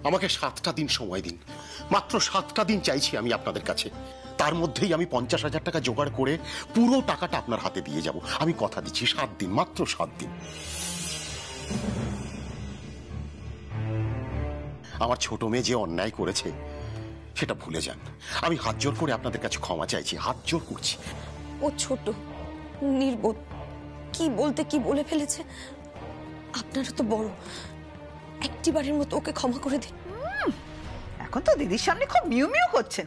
আমাকে 7টা দিন সময় দিন, মাত্র 7টা দিন চাইছি আমি আপনাদের কাছে। তার মধ্যেই আমি 50,000 টাকা জোগাড় করে পুরো টাকাটা আপনার হাতে দিয়ে যাব। আমি কথা দিচ্ছি 7 দিন, মাত্র 7 দিন। আমার ছোট মেয়ে যে অন্যায় করেছে সেটা ভুলে যান। আমি হাত জোর করে আপনাদের কাছে ক্ষমা চাইছি, হাত জোর করছি। ও ছোট, নির্বোধ, কি বলতে কি বলে ফেলেছে। আপনারা তো বড়, একটিবারের মতো ওকে ক্ষমা করে দিন। এখন তো দিদির সামনে খুব মিউ মিউ করছেন।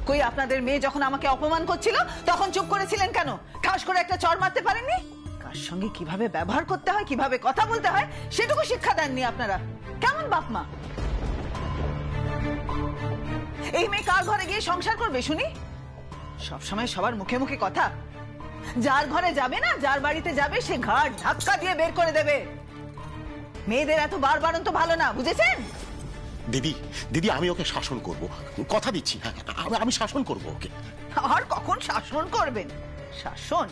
কই আপনাদের মেয়ে যখন আমাকে অপমান করছিল তখন চুপ করেছিলেন কেন? ঠাস করে একটা চড় মারতে পারেননি? কার সঙ্গে কিভাবে ব্যবহার করতে হয়, কিভাবে কথা বলতে হয় সেটুকু শিক্ষা দেননি আপনারা। কেমন বাপ মা? এই মেয়ে কার ঘরে গিয়ে সংসার করবে শুনি? সবসময় সবার মুখে মুখে কথা। যার ঘরে যাবে না, যার বাড়িতে যাবে সে ঘাট ধাক্কা দিয়ে বের করে দেবে। মেয়েদের এত বারবারন তো ভালো না, বুঝেছেন? দিদি, দিদি আমি ওকে শাসন করব, কথা দিচ্ছি। হ্যাঁ, আমি শাসন করব ওকে। আর কখন শাসন করবেন? শাসন?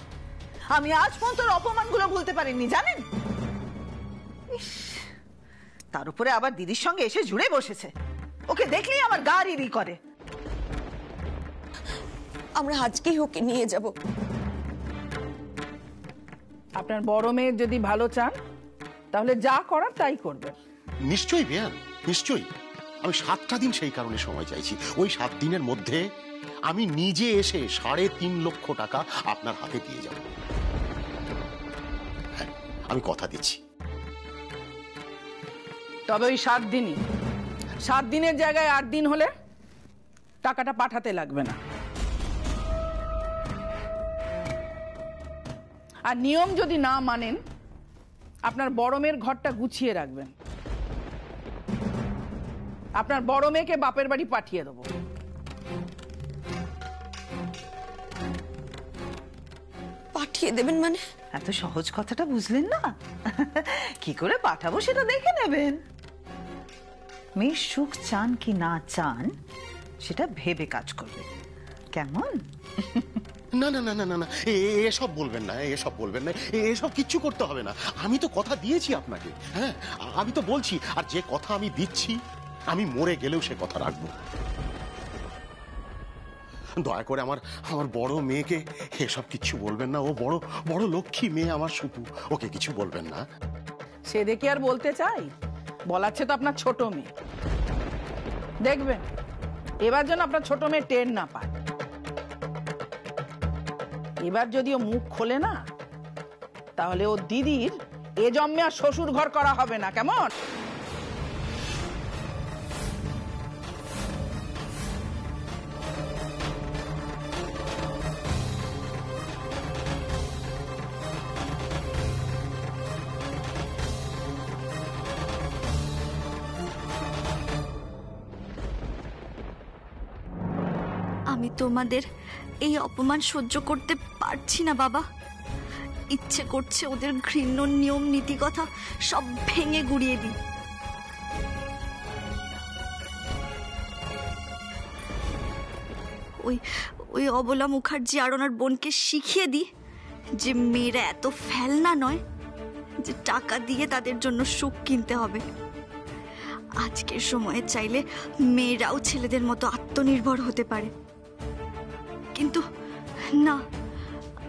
আমি আজ পর্যন্ত অপমানগুলো ভুলতে পারিনি, জানেন? তার উপরে আবার দিদির সঙ্গে এসে জুড়ে বসেছে। ওকে দেখলেই আমার গা রিরি করে। আমরা আজকেই ওকে নিয়ে যাব। আপনার বড় মেয়ের যদি ভালো চান তাহলে যা করার তাই করবেন। নিশ্চয়ই বেয়ান, নিশ্চয়ই। আমি 7টা দিন সেই কারণে সময় চাইছি। ওই 7 দিনের মধ্যে আমি নিজে এসে 3.5 লক্ষ টাকা আপনার হাতে দিয়ে যাব। হ্যাঁ, আমি কথা দিচ্ছি। তবে ওই 7 দিনই, 7 দিনের জায়গায় 8 দিন হলে টাকাটা পাঠাতে লাগবে না। আর নিয়ম যদি না মানেন, আপনার বড় মেয়ের ঘরটা গুছিয়ে রাখবেন। আপনার বড় মেয়েকে বাপের বাড়ি পাঠিয়ে দেবো। পাঠিয়ে দেবেন মানে? এত সহজ কথাটা বুঝলেন না? কি করে পাঠাবো সেটা দেখে নেবেন। মেয়ের সুখ চান কি না চান সেটা ভেবে কাজ করবে, কেমন? না না না না না না, এসব বলবেন না, এসব বলবেন না, এসব কিচ্ছু করতে হবে না। আমি তো কথা দিয়েছি আপনাকে। হ্যাঁ, আমি তো বলছি, আর যে কথা আমি দিচ্ছি আমি মরে গেলেও সে কথা রাখবো। দয়া করে আমার বড় মেয়েকে এসব কিচ্ছু বলবেন না। ও বড় বড় লক্ষ্মী মেয়ে আমার, শুধু ওকে কিছু বলবেন না। সে দেখে আর বলতে চাই? বলাচ্ছে তো আপনার ছোট মেয়ে। দেখবেন এবার যেন আপনার ছোট মেয়ে টের না পায়। এবার যদি ও মুখ খোলে না, তাহলে ও দিদির এ জন্মে আর শ্বশুর ঘর করা হবে না, কেমন? আমি তোমাদের এই অপমান সহ্য করতে পারছি না বাবা। ইচ্ছে করছে ওদের ঘৃণ্য নিয়ম নীতি কথা সব ভেঙে গুড়িয়ে দিই। ওই ওই অবলা মুখার্জি আর ওনার বোনকে শিখিয়ে দিই যে মেয়েরা এত ফেলনা নয় যে টাকা দিয়ে তাদের জন্য সুখ কিনতে হবে। আজকের সময়ে চাইলে মেয়েরাও ছেলেদের মতো আত্মনির্ভর হতে পারে। কিন্তু না,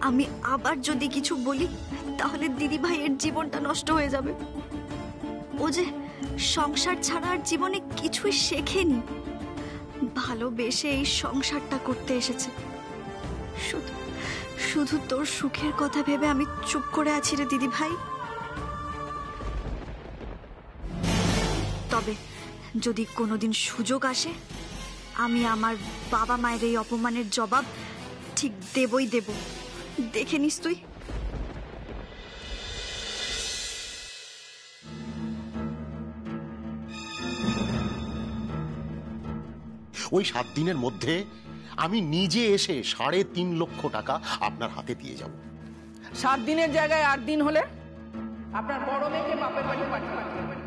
আমি আবার যদি কিছু বলি তাহলে দিদি ভাইয়ের জীবনটা নষ্ট হয়ে যাবে। ও যে সংসার ছাড়া আর জীবনে কিছুই শেখেনি, ভালোবেসে এই সংসারটা করতে এসেছে। শুধু শুধু তোর সুখের কথা ভেবে আমি চুপ করে আছি রে দিদি ভাই। তবে যদি কোনোদিন সুযোগ আসে, আমি আমার বাবা মায়ের এই অপমানের জবাব ঠিক দেবই দেব। দেখে নিস তুই। ওই 7 দিনের মধ্যে আমি নিজে এসে 3.5 লক্ষ টাকা আপনার হাতে দিয়ে যাব। 7 দিনের জায়গায় 8 দিন হলে আপনার বড় মেয়েকে বাপের বাড়ি পাঠিয়ে দেবেন।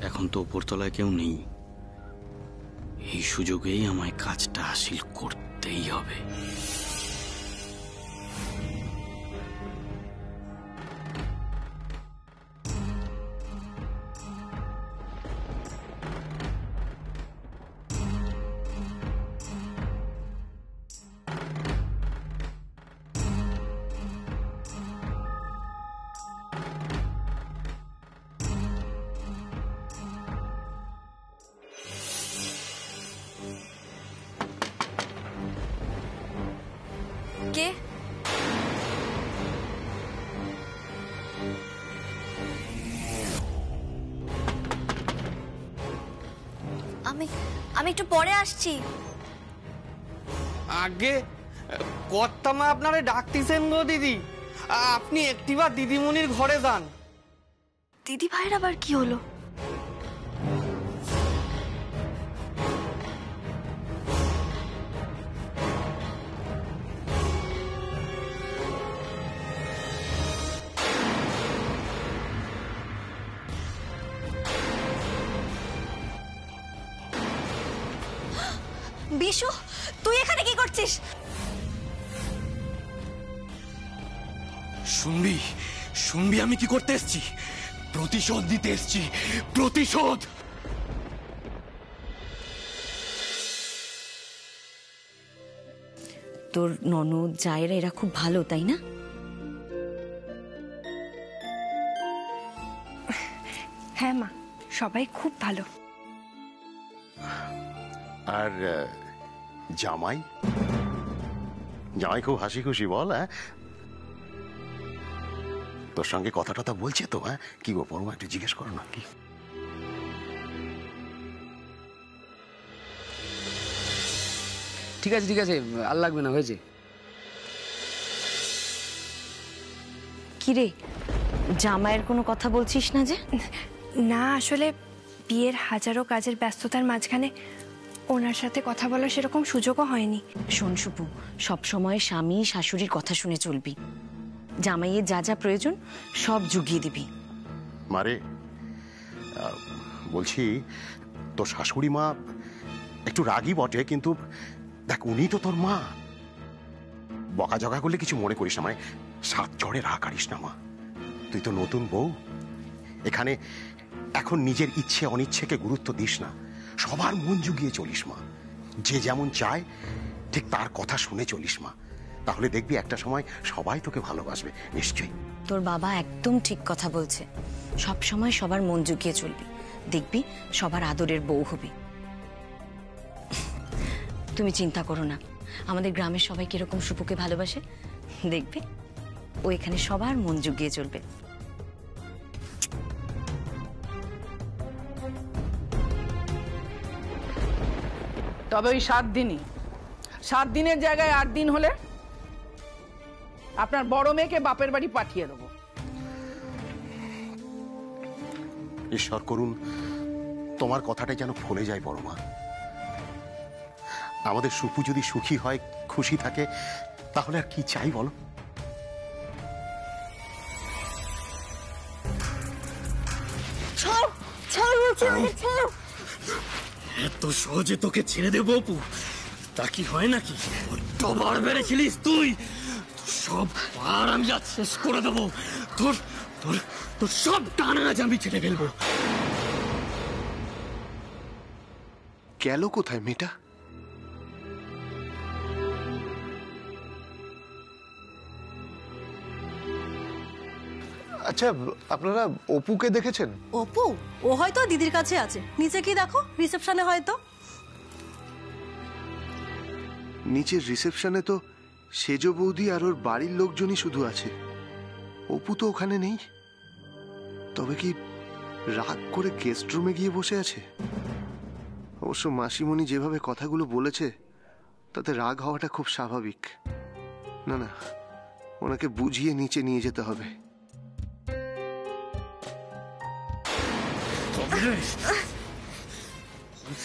এখন এখন তো উপরতলায় কেউ নেই, এই সুযোগেই আমায় কাজটা হাসিল করতেই হবে। কে? আমি আমি একটু পরে আসছি। আগে কর্তামা আপনারে ডাকতেছেন গো দিদি, আপনি একটিবার দিদিমণির ঘরে যান। দিদি ভাইয়ের আবার কি হলো? বিশু, তুই এখানে কি করছিস? শুনবি শুনবি আমি কি করতে এসছি? প্রতিশোধ দিতে এসছি, প্রতিশোধ। তোর ননদ জায়েরা এরা খুব ভালো, তাই না? হ্যাঁ মা, সবাই খুব ভালো। আর জামাই জামাই খুব হাসি খুশি বল। হ্যাঁ, তোর সঙ্গে কথা টথা বলছে তো? হ্যাঁ, কি গো পরমা, একটু জিজ্ঞেস করো না। কি ঠিক আছে ঠিক আছে, আর লাগবে না, হয়েছে। কিরে, জামাইয়ের কোনো কথা বলছিস না যে? না, আসলে বিয়ের হাজারো কাজের ব্যস্ততার মাঝখানে ওনার সাথে কথা বলার সেরকম সুযোগও হয়নি। শোন সুপু, সবসময় স্বামী শাশুড়ির কথা শুনে চলবি। জামাইয়ের যা যা প্রয়োজন সব জুগিয়ে দিবি। মারে, বলছি তোর শাশুড়ি মা একটু রাগী বটে, কিন্তু দেখ উনি তো তোর মা। বকাঝকা করলে কিছু মনে করিস না, মানে সাত চড়ে রাগ করিস না মা। তুই তো নতুন বউ, এখানে এখন নিজের ইচ্ছে অনিচ্ছেকে গুরুত্ব দিস না, সবার মন জুগিয়ে চলিস মা। যে যেমন চায় ঠিক তার কথা শুনে চলিস মা, তাহলে দেখবি একটা সময় সবাই তোকে ভালোবাসবে নিশ্চয়ই। তোর বাবা একদম ঠিক কথা বলছে, সব সময় সবার মন জুগিয়ে চলবি, দেখবি সবার আদরের বউ হবি। তুমি চিন্তা করো না, আমাদের গ্রামের সবাই কিরকম সুপুকে ভালোবাসে, দেখবে ও এখানে সবার মন জুগিয়ে চলবে। তবে ওই 7 দিনই, 7 দিনের জায়গায় 8 দিন হলে আপনার বড় মেয়েকে বাপের বাড়ি পাঠিয়ে দেবো। ঈশ্বর করুন তোমার কথাটা যেন ফলে যায় বড় মা। আমাদের সুপু যদি সুখী হয়, খুশি থাকে, তাহলে আর কি চাই বলো? এত সহজে তোকে ছেড়ে দেবো অপু? তা কি হয় নাকি? বড্ড বেড়েছিলিস তুই, সব পার আমি আজ শেষ করে দেবো। তোর তোর তোর সব টানা আজ আমি ছেড়ে ফেলবো। গেল কোথায় মেয়েটা? আচ্ছা, আপনারা অপুকে দেখেছেন? অপু ও হয়তো দিদির কাছে আছে, নিচে কি দেখো, রিসেপশনে হয়তো। নিচের রিসেপশনে তো সেজ বৌদি আর ওর বাড়ির লোকজনই শুধু আছে, অপু তো ওখানে নেই। তবে কি রাগ করে গেস্ট রুমে গিয়ে বসে আছে? অবশ্য মাসিমণি যেভাবে কথাগুলো বলেছে তাতে রাগ হওয়াটা খুব স্বাভাবিক। না না, ওনাকে বুঝিয়ে নিচে নিয়ে যেতে হবে।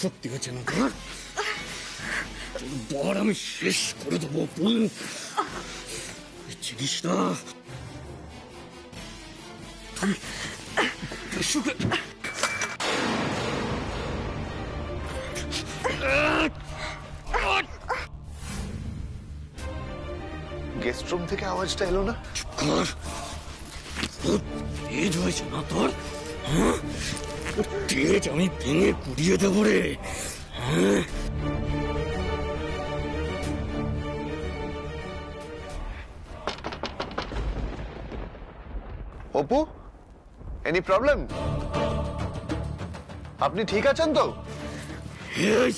সত্যি হয়েছে না তোর? বর আমি শেষ করে দেবো অপু, চিনিস না? তুই গেস্ট রুম থেকে আওয়াজটা এলো না? কর, তেজ হয়েছে না তোর? হ্যাঁ, তেজ আমি ভেঙে কুড়িয়ে দেবো রে। হ্যাঁ, অপু, এনি প্রবলেম? আপনি ঠিক আছেন তো? এই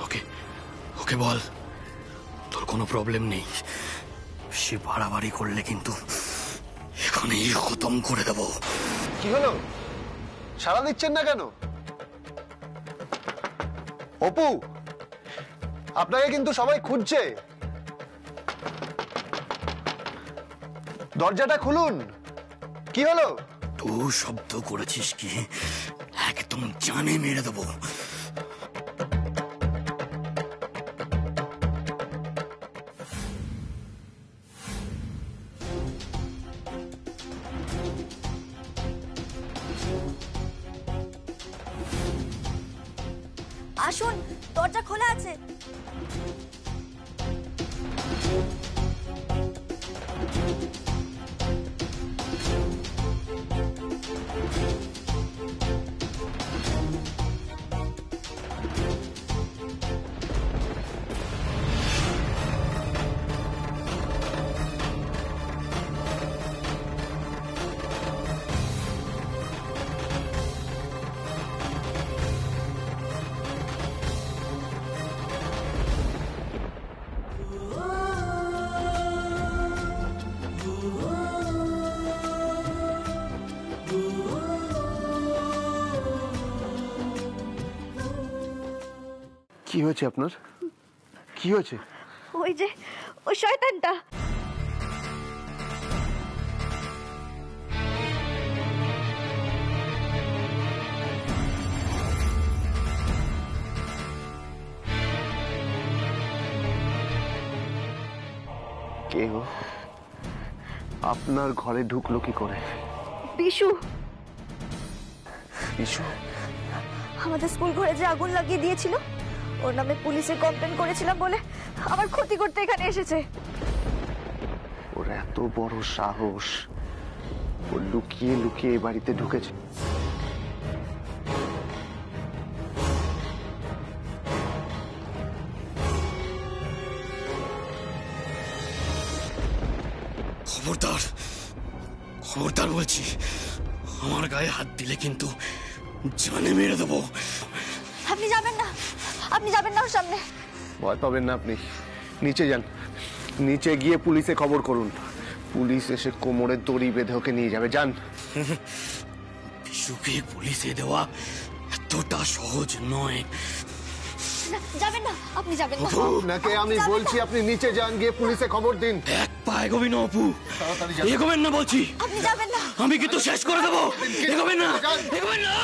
ওকে ওকে বল, তোর কোনো প্রবলেম নেই। সে বাড়াবাড়ি করলে কিন্তু এখানেই খতম করে দেব। কি হলো, সাড়া দিচ্ছেন না কেন? অপু, আপনাকে কিন্তু সবাই খুঁজছে। দরজাটা খুলুন। কি হলো? তুই শব্দ করেছিস কি? একদম জানে মেরে দেবো। আসুন, দরজা খোলা আছে। কি হয়েছে আপনার? কি হয়েছে? ওই যে ওই শয়তানটা। কে ও? আপনার ঘরে ঢুকলো কি করে? বিশু। বিশু? আমাদের স্কুল ঘরে যে আগুন লাগিয়ে দিয়েছিল, ওর নামে পুলিশে কমপ্লেন করেছিলাম বলে আমার ক্ষতি করতে এখানে এসেছে। ওর এত বড় সাহস! ও লুকিয়ে লুকিয়ে এই বাড়িতে ঢুকেছে। খবরদার, খবরদার বলছি, আমার গায়ে হাত দিলে কিন্তু জানে মেরে দেবো। আপনি যাবেন না, আপনি যাবেন না ওর সামনে। ভয় পাবেন না আপনি, নিচে যান। নিচে গিয়ে পুলিশে খবর করুন। পুলিশ এসে কোমরে দড়ি বেঁধে ওকে নিয়ে যাবে। যান। বিশুকে পুলিশে দেওয়া এতটা সহজ নয়। যাবেন না, আপনি যাবেন না। আপনাকে আমি বলছি, আপনি নিচে যান, গিয়ে পুলিশে খবর দিন। এক পা এগোবি না অপু, এগোবেন না বলছি। আপনি যাবেন না। আমি কিন্তু শেষ করে দেবো। এগোবেন না, এগোবেন না।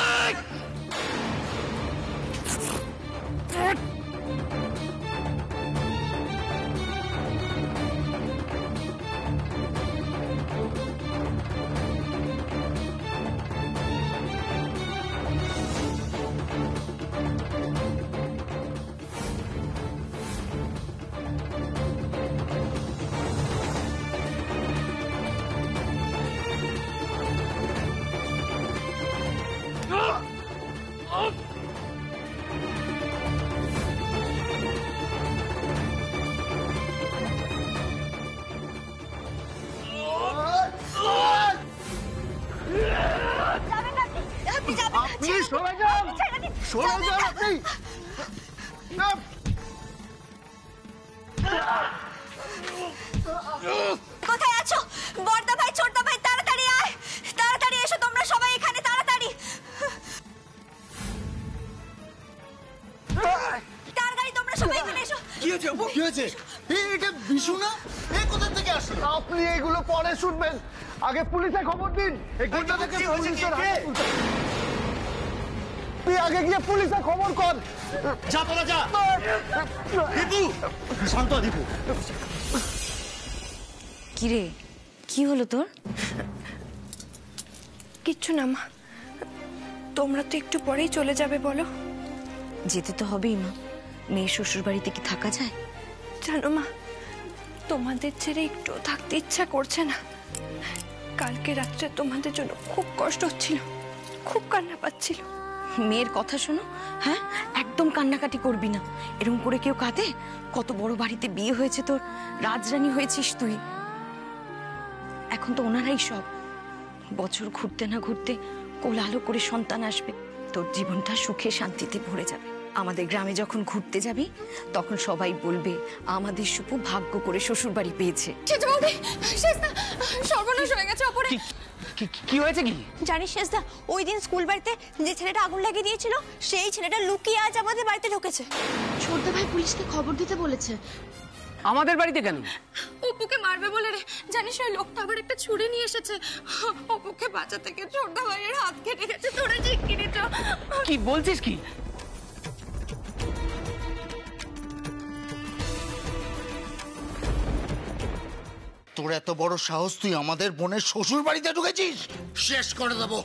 আপনি যাবেন না, আপনি ছেড়ে সরে যান, ছেড়ে দিন, সরে যাবেন যান না। আপনি। না, কোথায় আছো বড়দা ভাই, ছোটদা ভাই, তাড়াতাড়ি আয়, তাড়াতাড়ি এসো তোমরা সবাই এখানে, তাড়াতাড়ি তাড়াতাড়ি তোমরা সবাই এখানে এসো। কি হয়েছে? এটা বিশু না? এ কোথা থেকে আসলো? আপনি এগুলো পরে শুনবেন, আগে পুলিশে খবর দিন। এই গুন্ডাদেরকে পুলিশের হাতে তুলতে হবে। তুই আগে গিয়ে পুলিশে খবর কর। যা তোরা যা। দীপু, শান্ত হ দীপু। কিরে, কি হলো তোর? কিচ্ছু না মা, তোমরা তো একটু পরেই চলে যাবে বলো। যেতে তো হবেই মা, মেয়ের শ্বশুর বাড়িতে কি থাকা যায়? জানো মা, তোমাদের ছেড়ে একটু থাকতে ইচ্ছা করছে না। কালকে রাত্রে তোমাদের জন্য খুব কষ্ট হচ্ছিল, খুব কান্না পাচ্ছিল। মেয়ের কথা শোনো, হ্যাঁ একদম কান্নাকাটি করবি না। এরকম করে কেউ কাঁদে? কত বড় বাড়িতে বিয়ে হয়েছে তোর, রাজরানী হয়েছিস তুই। এখন তো ওনারাই সব। বছর ঘুরতে না ঘুরতে কোলাহল করে সন্তান আসবে, তোর জীবনটা সুখে শান্তিতে ভরে যাবে। আমাদের গ্রামে যখন ঘুরতে যাবি তখন সবাই বলবে আমাদের সুপু ভাগ্য করে শ্বশুর বাড়ি পেয়েছে। সর্বনাশ হয়ে গেছে অপরে। কি হয়েছে কি? জানিস শেষদা, ওই দিন স্কুল বাড়িতে যে ছেলেটা আগুন লাগিয়ে দিয়েছিল সেই ছেলেটা লুকিয়ে আজ আমাদের বাড়িতে ঢুকেছে। ছোটদা ভাই পুলিশকে খবর দিতে বলেছে। আমাদের বাড়িতে কেন? অপুকে মারবে বলে রে। জানিস ওই লোকটা আবার একটা ছুরি নিয়ে এসেছে। অপুকে বাঁচাতে গিয়ে ছোটদা ভাইয়ের হাত কেটে গেছে। তোরা শিগগিরই তো। কি বলছিস কি? তোর এত বড় সাহস, তুই আমাদের বোনের শ্বশুর বাড়িতে ঢুকেছিস? শেষ করে দেবো,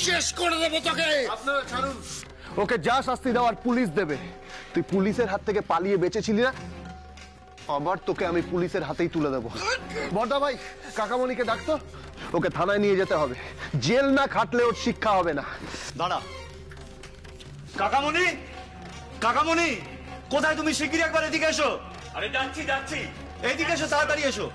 শেষ করে দেবো তোকে। আপনারা ছাড়ুন, ওকে যা শাস্তি দেওয়ার পুলিশ দেবে। তুই পুলিশের হাত থেকে পালিয়ে বেঁচেছিলি না, আবার তোকে আমি পুলিশের হাতেই তুলে দেবো। বড়দা ভাই, কাকামণিকে ডাকতো, ওকে থানায় নিয়ে যেতে হবে। জেল না খাটলে ওর শিক্ষা হবে না। দাঁড়া। কাকামণি, কাকামণি, কোথায় তুমি? শিগগিরই একবার এদিকে এসো। আরে যাচ্ছি যাচ্ছি, এইদিকে এসো, তাড়াতাড়ি এসো।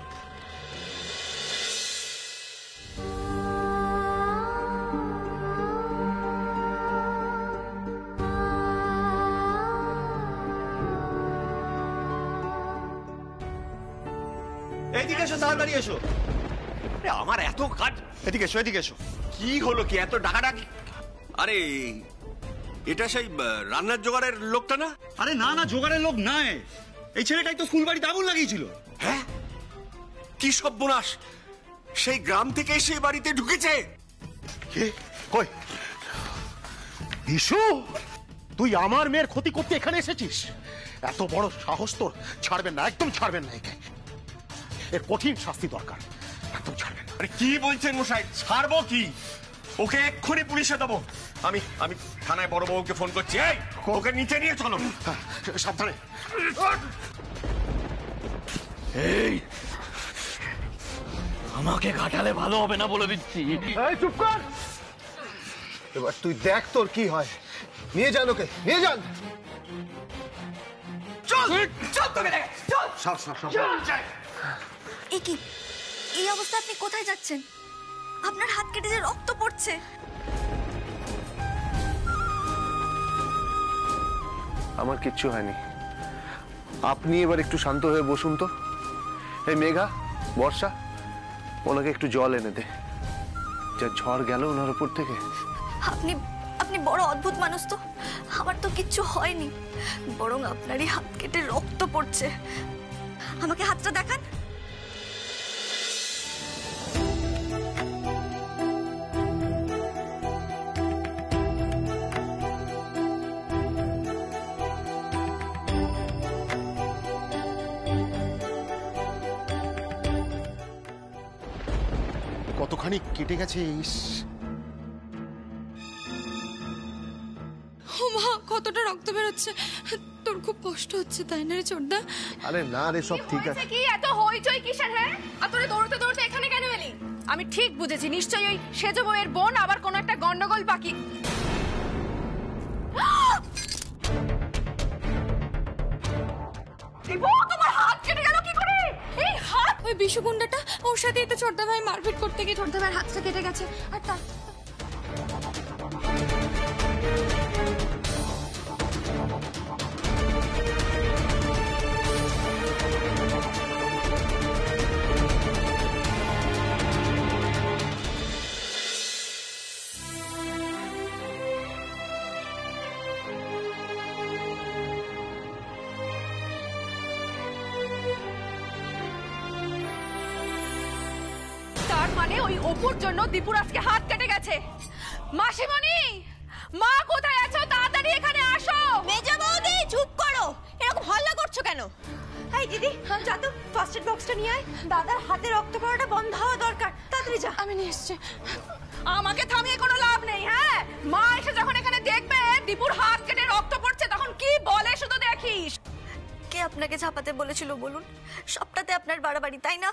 এইদিকে এসো, তাড়াতাড়ি এসো। আমার এত কাজ। এদিকে এসো, এদিকে এসো। কি হলো কি এত ডাকাডাকি? আরে এটা সেই রান্নার জোগাড়ের লোকটা না? আরে না না, জোগাড়ের লোক নয়, এই ছেলেটাই তো স্কুল বাড়িতে আগুন লাগিয়েছিল। হ্যাঁ, কি সর্বনাশ! সেই গ্রাম থেকে এসে বাড়িতে ঢুকেছে। কে? কই? বিশু, তুই আমার মেয়ের ক্ষতি করতে এখানে এসেছিস? এত বড় সাহস তোর! ছাড়বেন না, একদম ছাড়বেন না। এর কঠিন শাস্তি দরকার, একদম ছাড়বেন না। আরে কি বলছেন মশাই? ছাড়বো কি? ওকে এক্ষুনি পুলিশে দেবো। আমি আমি থানায় বড় বউকে ফোন করছি। এই, ওকে নিচে নিয়ে চলো। সাবধানে। এই, আমাকে ঘাটালে ভালো হবে না বলে দিচ্ছি। এই চুপ কর, এবার তুই দেখ তোর কি হয়। নিয়ে যান ওকে, নিয়ে যান। চল চল, তোকে দেখে চল। এ কি, এই অবস্থা আপনি কোথায় যাচ্ছেন? আপনার হাত কেটে যে রক্ত পড়ছে। আমার কিচ্ছু হয়নি, আপনি এবার একটু শান্ত হয়ে বসুন তো। এই মেঘা, বর্ষা, ওনাকে একটু জল এনে দে। যা ঝড় গেল ওনার উপর থেকে। আপনি আপনি বড় অদ্ভুত মানুষ তো। আমার তো কিচ্ছু হয়নি, বরং আপনারই হাত কেটে রক্ত পড়ছে। আমাকে হাতটা দেখান। কতখানি কেটে গেছে। মা, কতটা রক্ত বেরোচ্ছে। তোর খুব কষ্ট হচ্ছে তাই না রে ছোটদা? আরে না রে, সব ঠিক আছে। কি এত হইচই কিসের? হ্যাঁ, আর তোরে দৌড়তে দৌড়তে এখানে কেন এলি? আমি ঠিক বুঝেছি, নিশ্চয়ই ওই সেজ বউয়ের বোন আবার কোনো একটা গন্ডগোল বাকি। তোমার হাত কেটে গেল কি করে? এই হাত ওই বিশু গুন্ডাটা, ওর সাথেই তো ছোটদা ভাই মারপিট করতে গিয়ে ছোটদা ভাইয়ের হাতটা কেটে গেছে। আর তার ওই অপুর জন্য দীপুর আজকে হাত কেটে গেছে। মাসিমণি, মা কোথায় আছো? তাড়াতাড়ি এখানে আসো। মেজো বৌদি চুপ করো, এরকম হল্লা করছো কেন? এই দিদি যা তো ফার্স্ট এড বক্সটা নিয়ে আয়, দাদার হাতে রক্ত পড়াটা বন্ধ হওয়া দরকার, তাড়াতাড়ি যা। আমি নিয়ে এসেছি। আমাকে থামিয়ে কোনো লাভ নেই। হ্যাঁ, মা এসে যখন এখানে দেখবে দীপুর হাত কেটে রক্ত পড়ছে তখন কি বলে শুধু দেখিস। কে আপনাকে ঝাঁপাতে বলেছিল বলুন? সবটাতে আপনার বাড়াবাড়ি, তাই না?